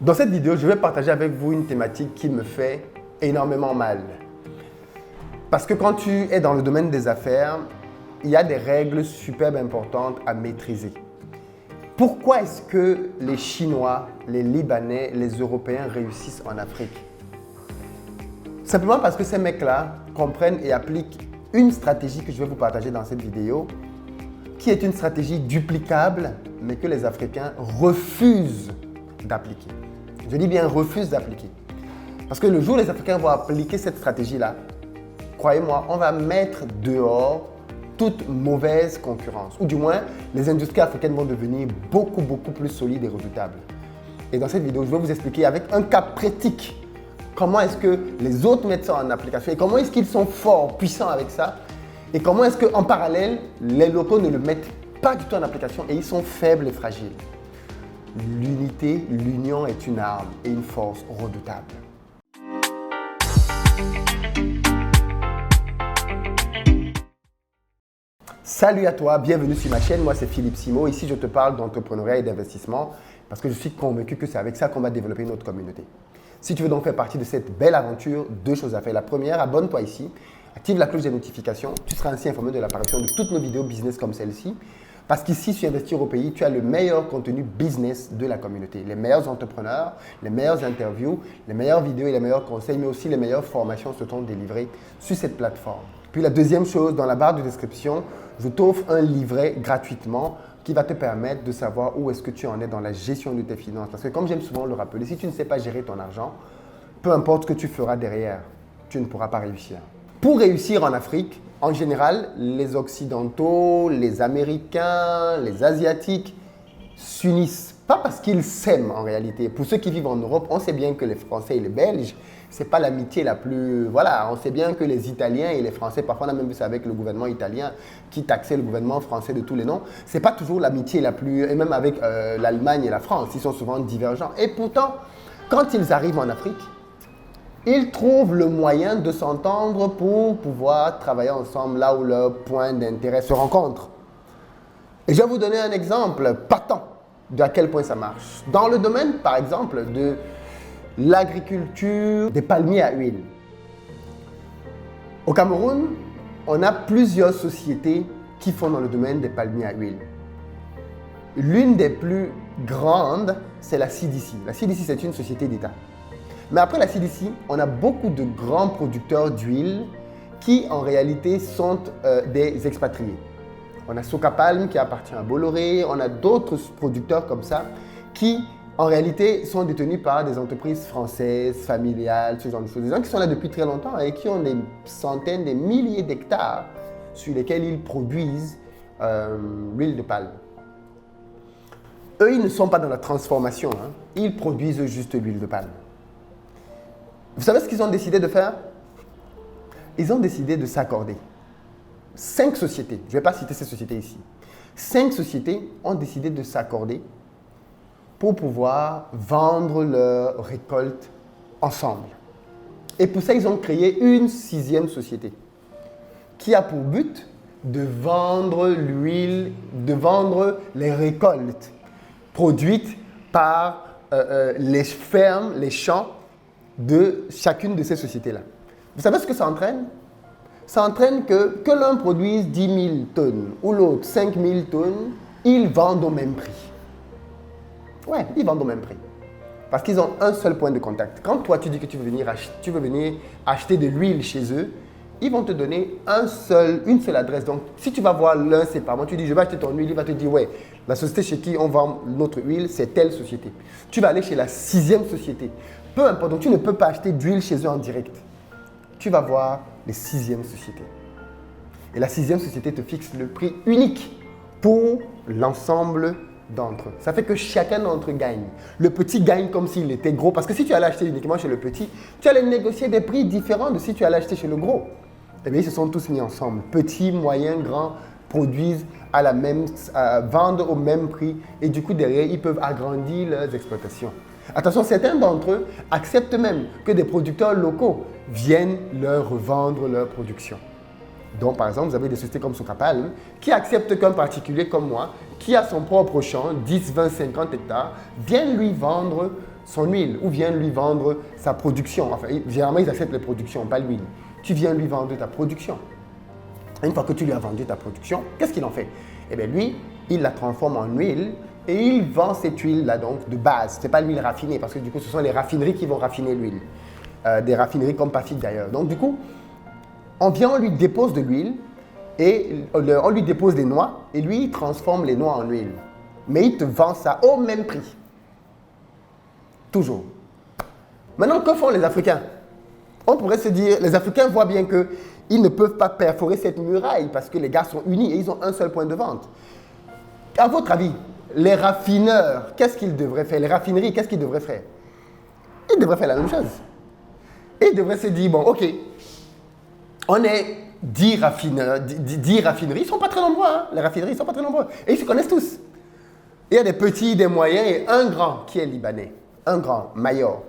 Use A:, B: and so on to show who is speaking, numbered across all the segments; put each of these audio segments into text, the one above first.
A: Dans cette vidéo, je vais partager avec vous une thématique qui me fait énormément mal. Parce que quand tu es dans le domaine des affaires, il y a des règles superbes importantes à maîtriser. Pourquoi est-ce que les Chinois, les Libanais, les Européens réussissent en Afrique? Simplement parce que ces mecs-là comprennent et appliquent une stratégie que je vais vous partager dans cette vidéo, qui est une stratégie duplicable, mais que les Africains refusent d'appliquer. Je dis bien refusent d'appliquer. Parce que le jour où les Africains vont appliquer cette stratégie-là, croyez-moi, on va mettre dehors toute mauvaise concurrence. Ou du moins, les industries africaines vont devenir beaucoup plus solides et redoutables. Et dans cette vidéo, je vais vous expliquer avec un cas pratique comment est-ce que les autres mettent ça en application et comment est-ce qu'ils sont forts, puissants avec ça et comment est-ce qu'en parallèle, les locaux ne le mettent pas du tout en application et ils sont faibles et fragiles. L'unité, l'union est une arme et une force redoutable. Salut à toi, bienvenue sur ma chaîne, moi c'est Philippe Simo. Ici je te parle d'entrepreneuriat et d'investissement parce que je suis convaincu que c'est avec ça qu'on va développer notre communauté. Si tu veux donc faire partie de cette belle aventure, deux choses à faire. La première, abonne-toi ici, active la cloche des notifications, tu seras ainsi informé de l'apparition de toutes nos vidéos business comme celle-ci. Parce qu'ici, sur Investir au pays, tu as le meilleur contenu business de la communauté. Les meilleurs entrepreneurs, les meilleures interviews, les meilleures vidéos et les meilleurs conseils, mais aussi les meilleures formations se sont délivrées sur cette plateforme. Puis la deuxième chose, dans la barre de description, je t'offre un livret gratuitement qui va te permettre de savoir où est-ce que tu en es dans la gestion de tes finances. Parce que comme j'aime souvent le rappeler, si tu ne sais pas gérer ton argent, peu importe ce que tu feras derrière, tu ne pourras pas réussir. Pour réussir en Afrique, en général, les Occidentaux, les Américains, les Asiatiques s'unissent. Pas parce qu'ils s'aiment en réalité. Pour ceux qui vivent en Europe, on sait bien que les Français et les Belges, ce n'est pas l'amitié la plus... Voilà, on sait bien que les Italiens et les Français, parfois on a même vu ça avec le gouvernement italien qui taxait le gouvernement français de tous les noms. Ce n'est pas toujours l'amitié la plus... Et même avec l'Allemagne et la France, ils sont souvent divergents. Et pourtant, quand ils arrivent en Afrique, ils trouvent le moyen de s'entendre pour pouvoir travailler ensemble là où leurs points d'intérêt se rencontrent. Et je vais vous donner un exemple patent de à quel point ça marche. Dans le domaine, par exemple, de l'agriculture des palmiers à huile. Au Cameroun, on a plusieurs sociétés qui font dans le domaine des palmiers à huile. L'une des plus grandes, c'est la CDC. La CDC, c'est une société d'État. Mais après la CDC, on a beaucoup de grands producteurs d'huile qui en réalité sont des expatriés. On a Socapalm qui appartient à Bolloré, on a d'autres producteurs comme ça qui en réalité sont détenus par des entreprises françaises, familiales, ce genre de choses. Des gens qui sont là depuis très longtemps et qui ont des centaines, des milliers d'hectares sur lesquels ils produisent l'huile de palme. Eux, ils ne sont pas dans la transformation, hein. Ils produisent juste l'huile de palme. Vous savez ce qu'ils ont décidé de faire? Ils ont décidé de s'accorder. 5 sociétés, je ne vais pas citer ces sociétés ici. 5 sociétés ont décidé de s'accorder pour pouvoir vendre leurs récoltes ensemble. Et pour ça, ils ont créé une 6e société qui a pour but de vendre l'huile, de vendre les récoltes produites par les fermes, les champs de chacune de ces sociétés-là. Vous savez ce que ça entraîne? Ça entraîne que l'un produise 10 000 tonnes ou l'autre 5 000 tonnes, ils vendent au même prix. Ouais, ils vendent au même prix. Parce qu'ils ont un seul point de contact. Quand toi, tu dis que tu veux venir acheter de l'huile chez eux, ils vont te donner une seule adresse. Donc, si tu vas voir l'un séparément, tu dis, je vais acheter ton huile, il va te dire, ouais, la société chez qui on vend notre huile, c'est telle société. Tu vas aller chez la 6e société. Peu importe, donc tu ne peux pas acheter d'huile chez eux en direct. Tu vas voir les 6e sociétés. Et la 6e société te fixe le prix unique pour l'ensemble d'entre eux. Ça fait que chacun d'entre eux gagne. Le petit gagne comme s'il était gros. Parce que si tu allais acheter uniquement chez le petit, tu allais négocier des prix différents de si tu allais acheter chez le gros. Eh bien, ils se sont tous mis ensemble. Petits, moyens, grands, produisent vendent au même prix. Et du coup, derrière, ils peuvent agrandir leurs exploitations. Attention, certains d'entre eux acceptent même que des producteurs locaux viennent leur revendre leur production. Donc, par exemple, vous avez des sociétés comme Socapalm qui acceptent qu'un particulier comme moi, qui a son propre champ, 10, 20, 50 hectares, vienne lui vendre son huile ou viennent lui vendre sa production. Enfin, généralement, ils achètent les productions, pas l'huile. Tu viens lui vendre ta production. Une fois que tu lui as vendu ta production, qu'est-ce qu'il en fait? Eh bien, lui, il la transforme en huile et il vend cette huile-là donc de base. Ce n'est pas l'huile raffinée parce que du coup, ce sont les raffineries qui vont raffiner l'huile. Des raffineries comme Pafic d'ailleurs. Donc du coup, on vient, on lui dépose de l'huile et on lui dépose des noix et lui, il transforme les noix en huile. Mais il te vend ça au même prix. Toujours. Maintenant, que font les Africains? On pourrait se dire, les Africains voient bien qu'ils ne peuvent pas perforer cette muraille parce que les gars sont unis et ils ont un seul point de vente. À votre avis, les raffineurs, qu'est-ce qu'ils devraient faire? Les raffineries, qu'est-ce qu'ils devraient faire? Ils devraient faire la même chose. Ils devraient se dire, bon, ok, on est 10 raffineurs, 10 raffineries, ils ne sont pas très nombreux, hein? Les raffineries, ils ne sont pas très nombreux. Et ils se connaissent tous. Il y a des petits, des moyens et un grand qui est libanais. Un grand, Mayor.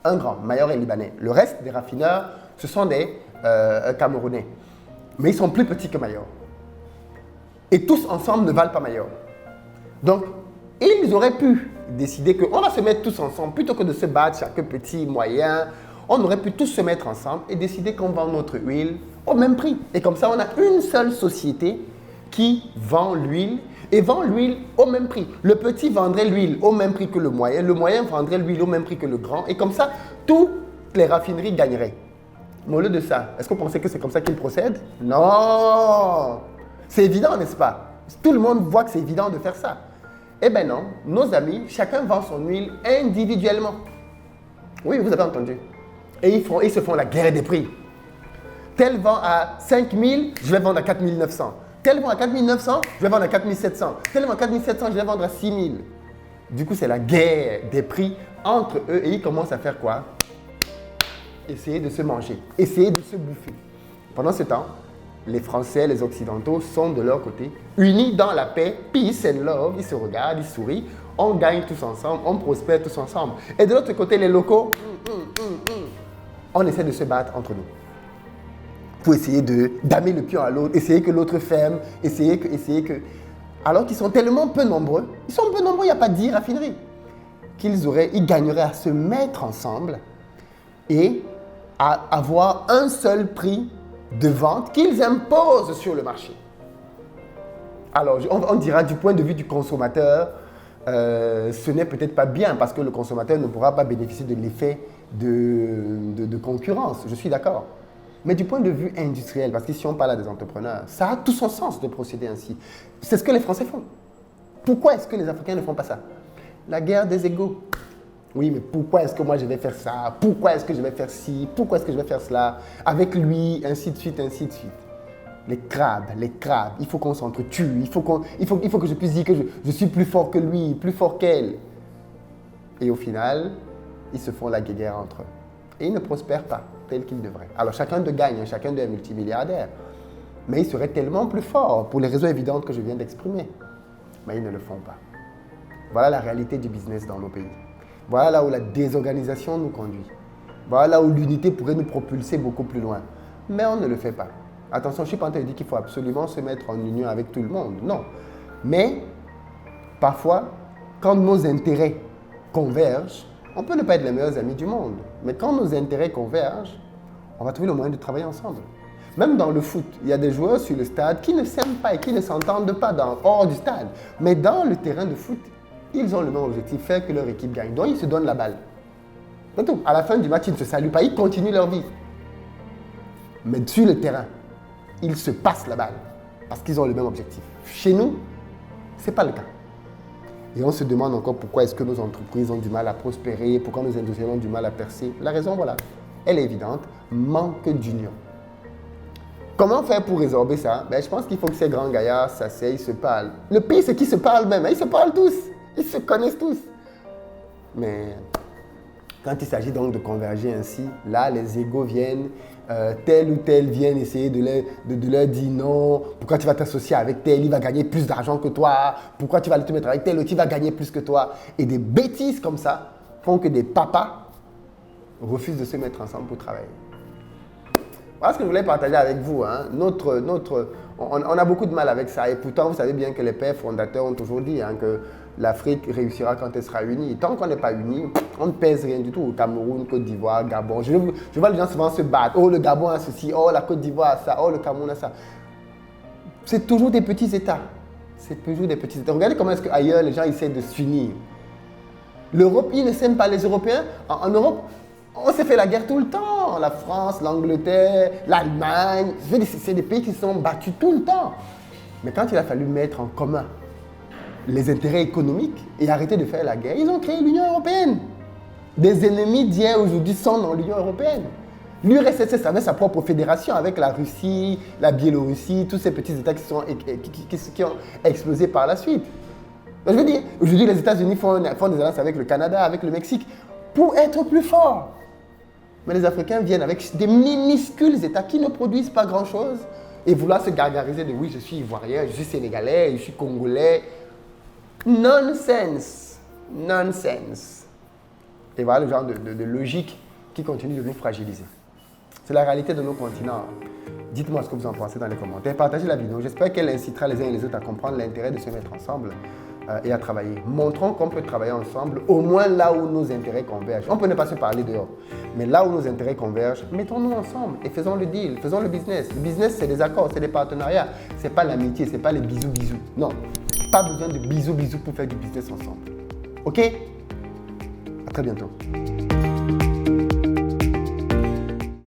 A: Un grand, Mayor est libanais. Le reste des raffineurs, ce sont des Camerounais. Mais ils sont plus petits que Mayor. Et tous ensemble ne valent pas Mayor. Donc, ils auraient pu décider qu'on va se mettre tous ensemble, plutôt que de se battre chaque petit moyen. On aurait pu tous se mettre ensemble et décider qu'on vend notre huile au même prix. Et comme ça, on a une seule société qui vend l'huile et vend l'huile au même prix. Le petit vendrait l'huile au même prix que le moyen vendrait l'huile au même prix que le grand. Et comme ça, toutes les raffineries gagneraient. Mais au lieu de ça, est-ce que vous pensez que c'est comme ça qu'ils procèdent? Non! C'est évident, n'est-ce pas? Tout le monde voit que c'est évident de faire ça. Eh bien non, nos amis, chacun vend son huile individuellement. Oui, vous avez entendu. Et ils se font la guerre des prix. Tel vend à 5 000, je vais vendre à 4 900. Tel vend à 4 900, je vais vendre à 4 700. Tel vend à 4 700, je vais vendre à 6 000. Du coup, c'est la guerre des prix entre eux et ils commencent à faire quoi? Essayer de se manger, essayer de se bouffer. Pendant ce temps, les Français, les Occidentaux sont de leur côté, unis dans la paix, peace and love, ils se regardent, ils sourient, on gagne tous ensemble, on prospère tous ensemble. Et de l'autre côté, les locaux, on essaie de se battre entre nous. Pour essayer d'amener le pion à l'autre, essayer que l'autre ferme, essayer que... Alors qu'ils sont tellement peu nombreux, ils sont peu nombreux, il n'y a pas 10 raffineries, ils gagneraient à se mettre ensemble et à avoir un seul prix de vente qu'ils imposent sur le marché. Alors, on dira du point de vue du consommateur, ce n'est peut-être pas bien parce que le consommateur ne pourra pas bénéficier de l'effet de concurrence, je suis d'accord. Mais du point de vue industriel, parce qu'ici on parle à des entrepreneurs, ça a tout son sens de procéder ainsi. C'est ce que les Français font. Pourquoi est-ce que les Africains ne font pas ça? La guerre des égos. Oui, mais pourquoi est-ce que moi je vais faire ça? Pourquoi est-ce que je vais faire ci? Pourquoi est-ce que je vais faire cela? Avec lui, ainsi de suite, ainsi de suite. Les crabes, il faut qu'on s'entretue, il faut que je puisse dire que je suis plus fort que lui, plus fort qu'elle. Et au final, ils se font la guerre entre eux. Et ils ne prospèrent pas tel qu'ils devraient. Alors chacun de gagne, chacun de est multimilliardaire. Mais ils seraient tellement plus forts pour les raisons évidentes que je viens d'exprimer. Mais ils ne le font pas. Voilà la réalité du business dans nos pays. Voilà là où la désorganisation nous conduit. Voilà là où l'unité pourrait nous propulser beaucoup plus loin. Mais on ne le fait pas. Attention, je ne suis pas en train de dire qu'il faut absolument se mettre en union avec tout le monde. Non. Mais parfois, quand nos intérêts convergent, on peut ne pas être les meilleurs amis du monde. Mais quand nos intérêts convergent, on va trouver le moyen de travailler ensemble. Même dans le foot, il y a des joueurs sur le stade qui ne s'aiment pas et qui ne s'entendent pas hors du stade. Mais dans le terrain de foot, ils ont le même objectif, faire que leur équipe gagne. Donc, ils se donnent la balle. C'est tout. À la fin du match, ils ne se saluent pas, ils continuent leur vie. Mais sur le terrain, ils se passent la balle parce qu'ils ont le même objectif. Chez nous, ce n'est pas le cas. Et on se demande encore pourquoi est-ce que nos entreprises ont du mal à prospérer, pourquoi nos industriels ont du mal à percer. La raison, voilà, elle est évidente, manque d'union. Comment faire pour résorber ça? Je pense qu'il faut que ces grands gaillards s'asseyent, se parlent. Le pire, c'est qu'ils se parlent même, ils se parlent tous, ils se connaissent tous. Mais quand il s'agit donc de converger ainsi, là, les égos viennent, tel ou tel viennent essayer de leur dire non, pourquoi tu vas t'associer avec tel, il va gagner plus d'argent que toi, pourquoi tu vas te mettre avec tel autre, il va gagner plus que toi. Et des bêtises comme ça font que des papas refusent de se mettre ensemble pour travailler. Voilà ce que je voulais partager avec vous. Hein. On a beaucoup de mal avec ça et pourtant vous savez bien que les pères fondateurs ont toujours dit que l'Afrique réussira quand elle sera unie. Et tant qu'on n'est pas unis, on ne pèse rien du tout. Au Cameroun, Côte d'Ivoire, Gabon. Je vois les gens souvent se battre. Oh, le Gabon a ceci. Oh, la Côte d'Ivoire a ça. Oh, le Cameroun a ça. C'est toujours des petits États. C'est toujours des petits États. Regardez comment est-ce qu'ailleurs, les gens essaient de s'unir. L'Europe, ils ne s'aiment pas. Les Européens, en Europe, on s'est fait la guerre tout le temps. La France, l'Angleterre, l'Allemagne. C'est des pays qui se sont battus tout le temps. Mais quand il a fallu mettre en commun les intérêts économiques et arrêter de faire la guerre, ils ont créé l'Union européenne. Des ennemis d'hier aujourd'hui sont dans l'Union européenne. L'URSS avait sa propre fédération avec la Russie, la Biélorussie, tous ces petits États qui ont explosé par la suite. Donc, je veux dire, aujourd'hui, les États-Unis font des alliances avec le Canada, avec le Mexique, pour être plus forts. Mais les Africains viennent avec des minuscules États qui ne produisent pas grand-chose et vouloir se gargariser de oui, je suis ivoirien, je suis sénégalais, je suis congolais. Nonsense. Nonsense. Et voilà le genre de logique qui continue de nous fragiliser. C'est la réalité de nos continents. Dites-moi ce que vous en pensez dans les commentaires. Partagez la vidéo. J'espère qu'elle incitera les uns et les autres à comprendre l'intérêt de se mettre ensemble et à travailler. Montrons qu'on peut travailler ensemble, au moins là où nos intérêts convergent. On peut ne pas se parler dehors, mais là où nos intérêts convergent, mettons-nous ensemble et faisons le deal, faisons le business. Le business, c'est des accords, c'est des partenariats. Ce n'est pas l'amitié, ce n'est pas les bisous-bisous. Non, pas besoin de bisous-bisous pour faire du business ensemble. OK? À très bientôt.